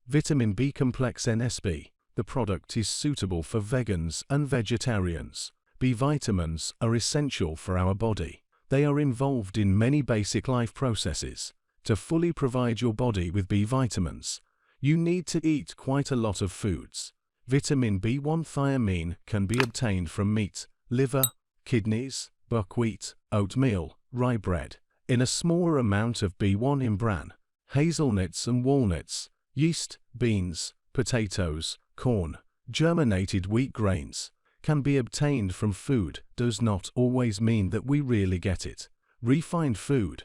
Vitamin B Complex NSP. The product is suitable for vegans and vegetarians. B vitamins are essential for our body. They are involved in many basic life processes. To fully provide your body with B vitamins, you need to eat quite a lot of foods. Vitamin B1 thiamine can be obtained from meat, liver, kidneys, buckwheat, oatmeal, rye bread. In a smaller amount of B1 in bran, hazelnuts and walnuts, yeast, beans, potatoes, corn, germinated wheat grains, can be obtained from food does not always mean that we really get it. Refined food,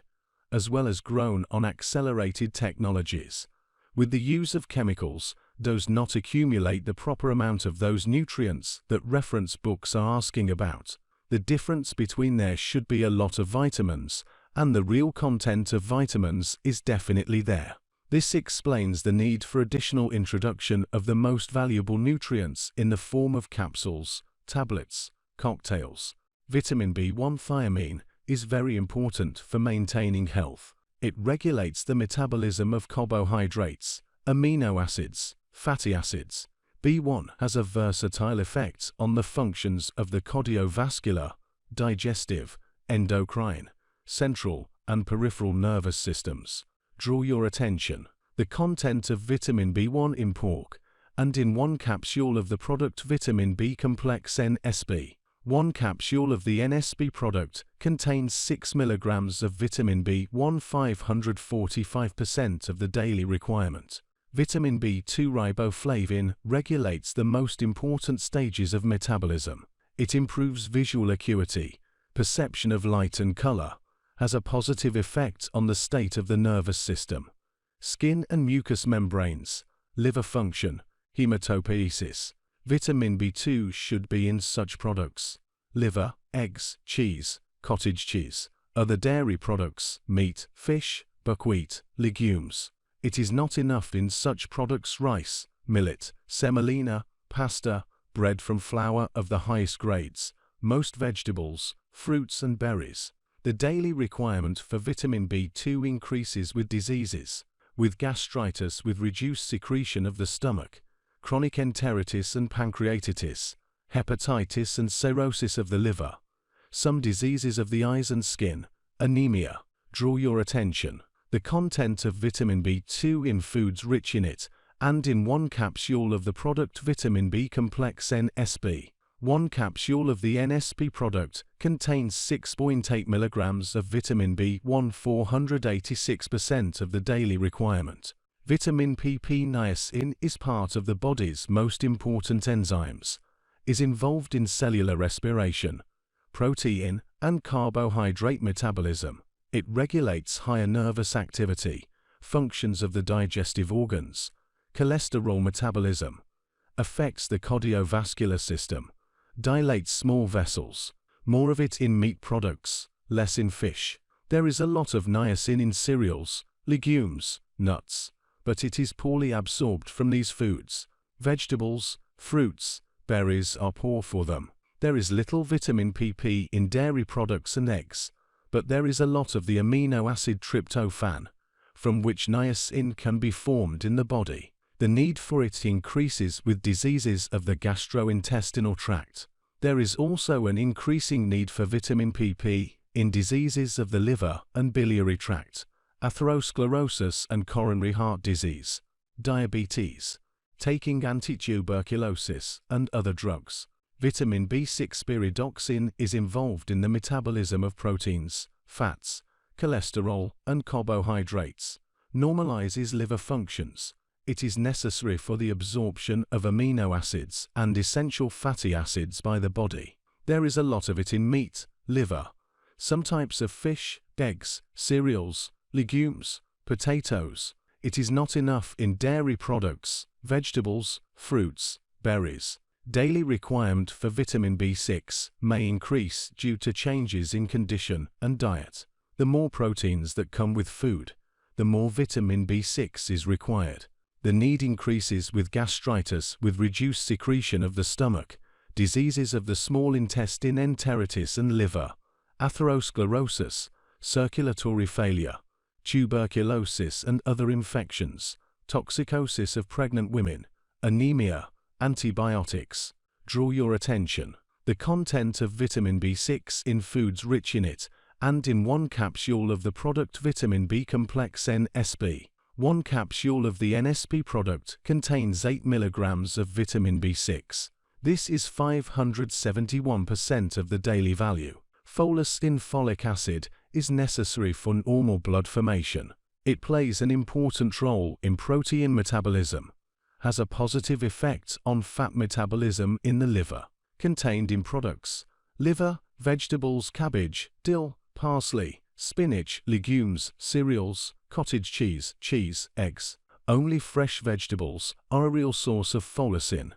as well as grown on accelerated technologies, with the use of chemicals, does not accumulate the proper amount of those nutrients that reference books are asking about. The difference between there should be a lot of vitamins, and the real content of vitamins is definitely there. This explains the need for additional introduction of the most valuable nutrients in the form of capsules, tablets, cocktails. Vitamin B1 thiamine is very important for maintaining health. It regulates the metabolism of carbohydrates, amino acids, fatty acids. B1 has a versatile effect on the functions of the cardiovascular, digestive, endocrine, central, and peripheral nervous systems. Draw your attention. The content of vitamin B1 in pork, and in one capsule of the product Vitamin B Complex NSP. One capsule of the NSP product contains 6 mg of vitamin B1, 545% of the daily requirement. Vitamin B2 riboflavin regulates the most important stages of metabolism. It improves visual acuity, perception of light and color, has a positive effect on the state of the nervous system, skin and mucous membranes, liver function, hematopoiesis. Vitamin B2 should be in such products: liver, eggs, cheese, cottage cheese, other dairy products, meat, fish, buckwheat, legumes. It is not enough in such products: rice, millet, semolina, pasta, bread from flour of the highest grades, most vegetables, fruits and berries. The daily requirement for vitamin B2 increases with diseases, with gastritis with reduced secretion of the stomach, chronic enteritis and pancreatitis, hepatitis and cirrhosis of the liver, some diseases of the eyes and skin, anemia. Draw your attention. The content of vitamin B2 in foods rich in it, and in one capsule of the product Vitamin B Complex NSP. One capsule of the NSP product contains 6.8 mg of vitamin B1, 486% of the daily requirement. Vitamin PP niacin is part of the body's most important enzymes, is involved in cellular respiration, protein and carbohydrate metabolism. It regulates higher nervous activity, functions of the digestive organs, cholesterol metabolism, affects the cardiovascular system, dilates small vessels. More of it in meat products, less in fish. There is a lot of niacin in cereals, legumes, nuts, but it is poorly absorbed from these foods. Vegetables, fruits, berries are poor for them. There is little vitamin PP in dairy products and eggs, but there is a lot of the amino acid tryptophan, from which niacin can be formed in the body. The need for it increases with diseases of the gastrointestinal tract. There is also an increasing need for vitamin PP in diseases of the liver and biliary tract, atherosclerosis and coronary heart disease, diabetes, taking antituberculosis and other drugs. Vitamin B6 pyridoxine is involved in the metabolism of proteins, fats, cholesterol, and carbohydrates, normalizes liver functions. It is necessary for the absorption of amino acids and essential fatty acids by the body. There is a lot of it in meat, liver, some types of fish, eggs, cereals, legumes, potatoes. It is not enough in dairy products, vegetables, fruits, berries. Daily requirement for vitamin B6 may increase due to changes in condition and diet. The more proteins that come with food, the more vitamin B6 is required. The need increases with gastritis with reduced secretion of the stomach, diseases of the small intestine, enteritis and liver, atherosclerosis, circulatory failure, tuberculosis and other infections, toxicosis of pregnant women, anemia, antibiotics. Draw your attention. The content of vitamin B6 in foods rich in it, and in one capsule of the product vitamin B Complex NSP. One capsule of the NSP product contains 8 mg of vitamin B6. This is 571% of the daily value. Folate in folic acid is necessary for normal blood formation. It plays an important role in protein metabolism, has a positive effect on fat metabolism in the liver. Contained in products: liver, vegetables, cabbage, dill, parsley, spinach, legumes, cereals, cottage cheese, eggs. Only fresh vegetables are a real source of folate,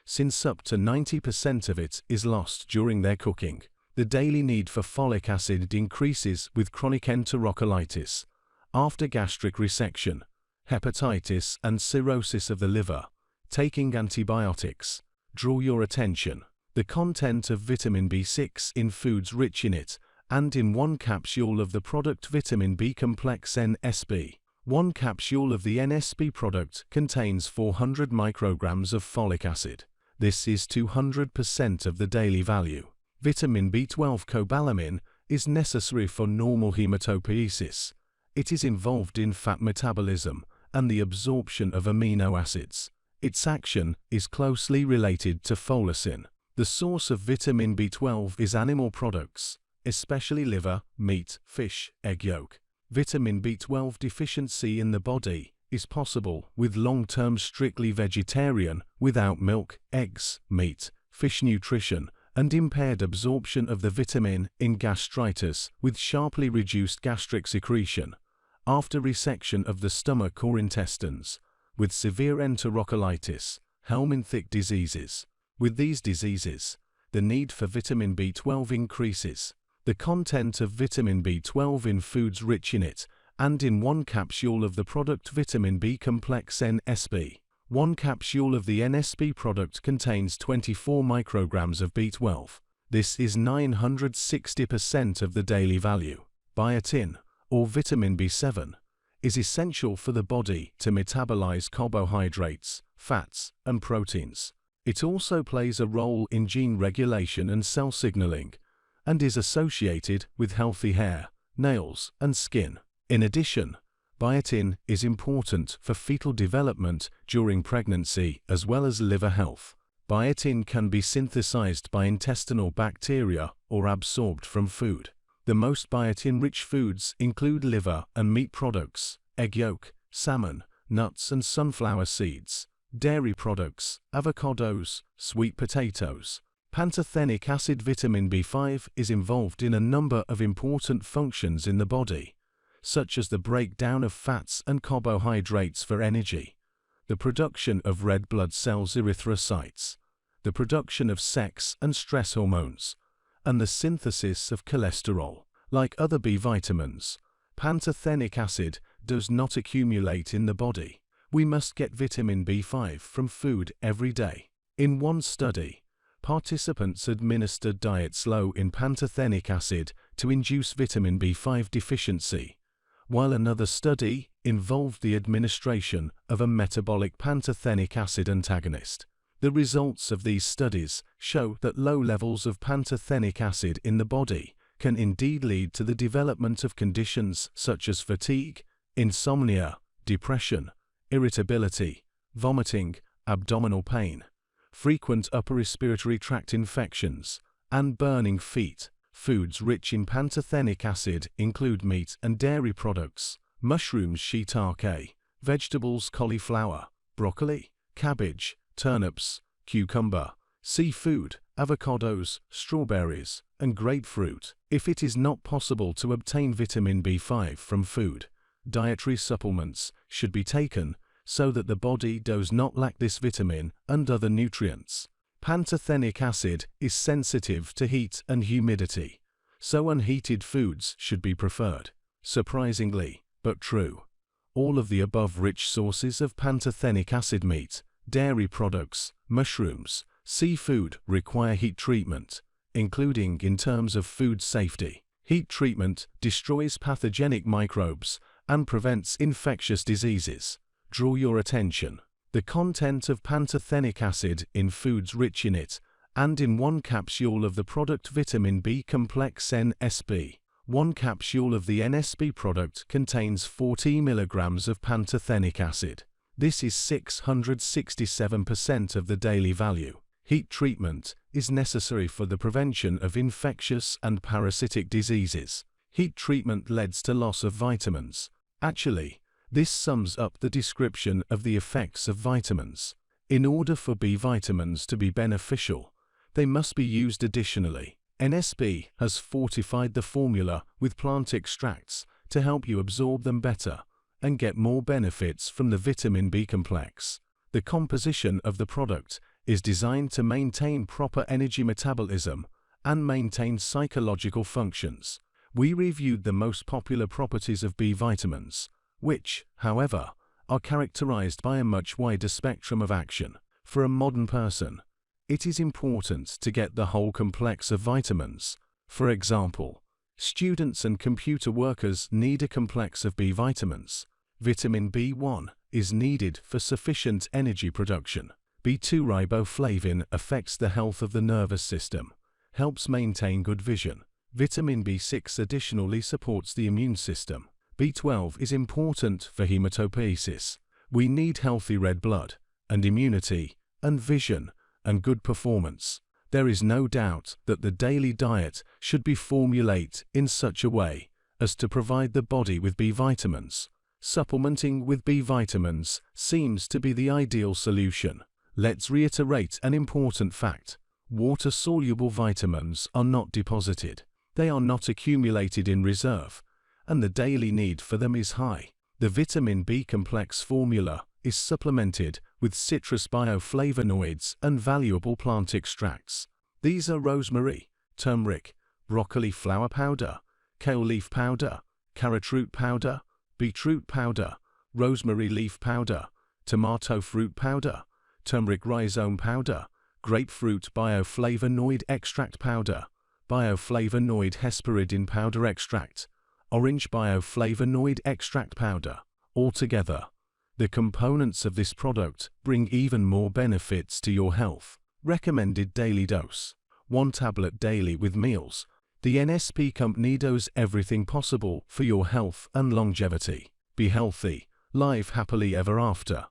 since up to 90% of it is lost during their cooking. The daily need for folic acid increases with chronic enterocolitis, after gastric resection, hepatitis and cirrhosis of the liver. Taking antibiotics. Draw your attention. The content of vitamin B6 in foods rich in it, and in one capsule of the product vitamin B Complex NSP. One capsule of the NSP product contains 400 micrograms of folic acid. This is 200% of the daily value. Vitamin B12 cobalamin is necessary for normal hematopoiesis. It is involved in fat metabolism and the absorption of amino acids. Its action is closely related to folate. The source of vitamin B12 is animal products, especially liver, meat, fish, egg yolk. Vitamin B12 deficiency in the body is possible with long-term strictly vegetarian, without milk, eggs, meat, fish nutrition, and impaired absorption of the vitamin in gastritis with sharply reduced gastric secretion, after resection of the stomach or intestines, with severe enterocolitis, helminthic diseases. With these diseases, the need for vitamin B12 increases. The content of vitamin B12 in foods rich in it, and in one capsule of the product vitamin B Complex NSP. One capsule of the NSP product contains 24 micrograms of B12. This is 960% of the daily value. Biotin, or vitamin B7, is essential for the body to metabolize carbohydrates, fats, and proteins. It also plays a role in gene regulation and cell signaling, and is associated with healthy hair, nails, and skin. In addition, biotin is important for fetal development during pregnancy as well as liver health. Biotin can be synthesized by intestinal bacteria or absorbed from food. The most biotin-rich foods include liver and meat products, egg yolk, salmon, nuts and sunflower seeds, dairy products, avocados, sweet potatoes. Pantothenic acid. Vitamin B5 is involved in a number of important functions in the body, such as the breakdown of fats and carbohydrates for energy, the production of red blood cells erythrocytes, the production of sex and stress hormones, and the synthesis of cholesterol. Like other B vitamins, pantothenic acid does not accumulate in the body. We must get vitamin B5 from food every day. In one study, participants administered diets low in pantothenic acid to induce vitamin B5 deficiency, while another study involved the administration of a metabolic pantothenic acid antagonist. The results of these studies show that low levels of pantothenic acid in the body can indeed lead to the development of conditions such as fatigue, insomnia, depression, irritability, vomiting, abdominal pain, frequent upper respiratory tract infections, and burning feet. Foods rich in pantothenic acid include meat and dairy products, mushrooms, shiitake, vegetables, cauliflower, broccoli, cabbage, turnips, cucumber, seafood, avocados, strawberries, and grapefruit. If it is not possible to obtain vitamin B5 from food, dietary supplements should be taken so that the body does not lack this vitamin and other nutrients. Pantothenic acid is sensitive to heat and humidity, so unheated foods should be preferred. Surprisingly, but true, all of the above rich sources of pantothenic acid, meat, dairy products, mushrooms, seafood, require heat treatment, including in terms of food safety. Heat treatment destroys pathogenic microbes and prevents infectious diseases. draw your attention. The content of pantothenic acid in foods rich in it, and in one capsule of the product vitamin B Complex NSP. One capsule of the NSP product contains 40 mg of pantothenic acid. This is 667% of the daily value. Heat treatment is necessary for the prevention of infectious and parasitic diseases. Heat treatment leads to loss of vitamins. Actually, this sums up the description of the effects of vitamins. In order for B vitamins to be beneficial, they must be used additionally. NSP has fortified the formula with plant extracts to help you absorb them better and get more benefits from the vitamin B complex. The composition of the product is designed to maintain proper energy metabolism and maintain psychological functions. We reviewed the most popular properties of B vitamins, which, however, are characterized by a much wider spectrum of action. For a modern person, it is important to get the whole complex of vitamins. For example, students and computer workers need a complex of B vitamins. Vitamin B1 is needed for sufficient energy production. B2 riboflavin affects the health of the nervous system, helps maintain good vision. Vitamin B6 additionally supports the immune system. B12 is important for hematopoiesis. We need healthy red blood, and immunity, and vision, and good performance. There is no doubt that the daily diet should be formulated in such a way as to provide the body with B vitamins. Supplementing with B vitamins seems to be the ideal solution. Let's reiterate an important fact. Water-soluble vitamins are not deposited. They are not accumulated in reserve, and the daily need for them is high. The vitamin B complex formula is supplemented with citrus bioflavonoids and valuable plant extracts. These are rosemary, turmeric, broccoli flower powder, kale leaf powder, carrot root powder, beetroot powder, rosemary leaf powder, tomato fruit powder, turmeric rhizome powder, grapefruit bioflavonoid extract powder, bioflavonoid hesperidin powder extract, orange bioflavonoid extract powder. Altogether, the components of this product bring even more benefits to your health. Recommended daily dose: 1 tablet daily with meals. The NSP company does everything possible for your health and longevity. Be healthy, live happily ever after.